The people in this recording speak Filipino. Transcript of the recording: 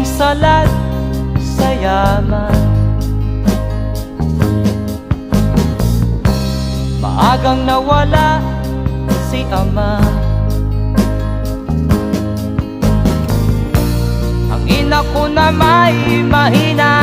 maging salat sa yaman. Maagang nawala si ama. Ang ina ko na may mahina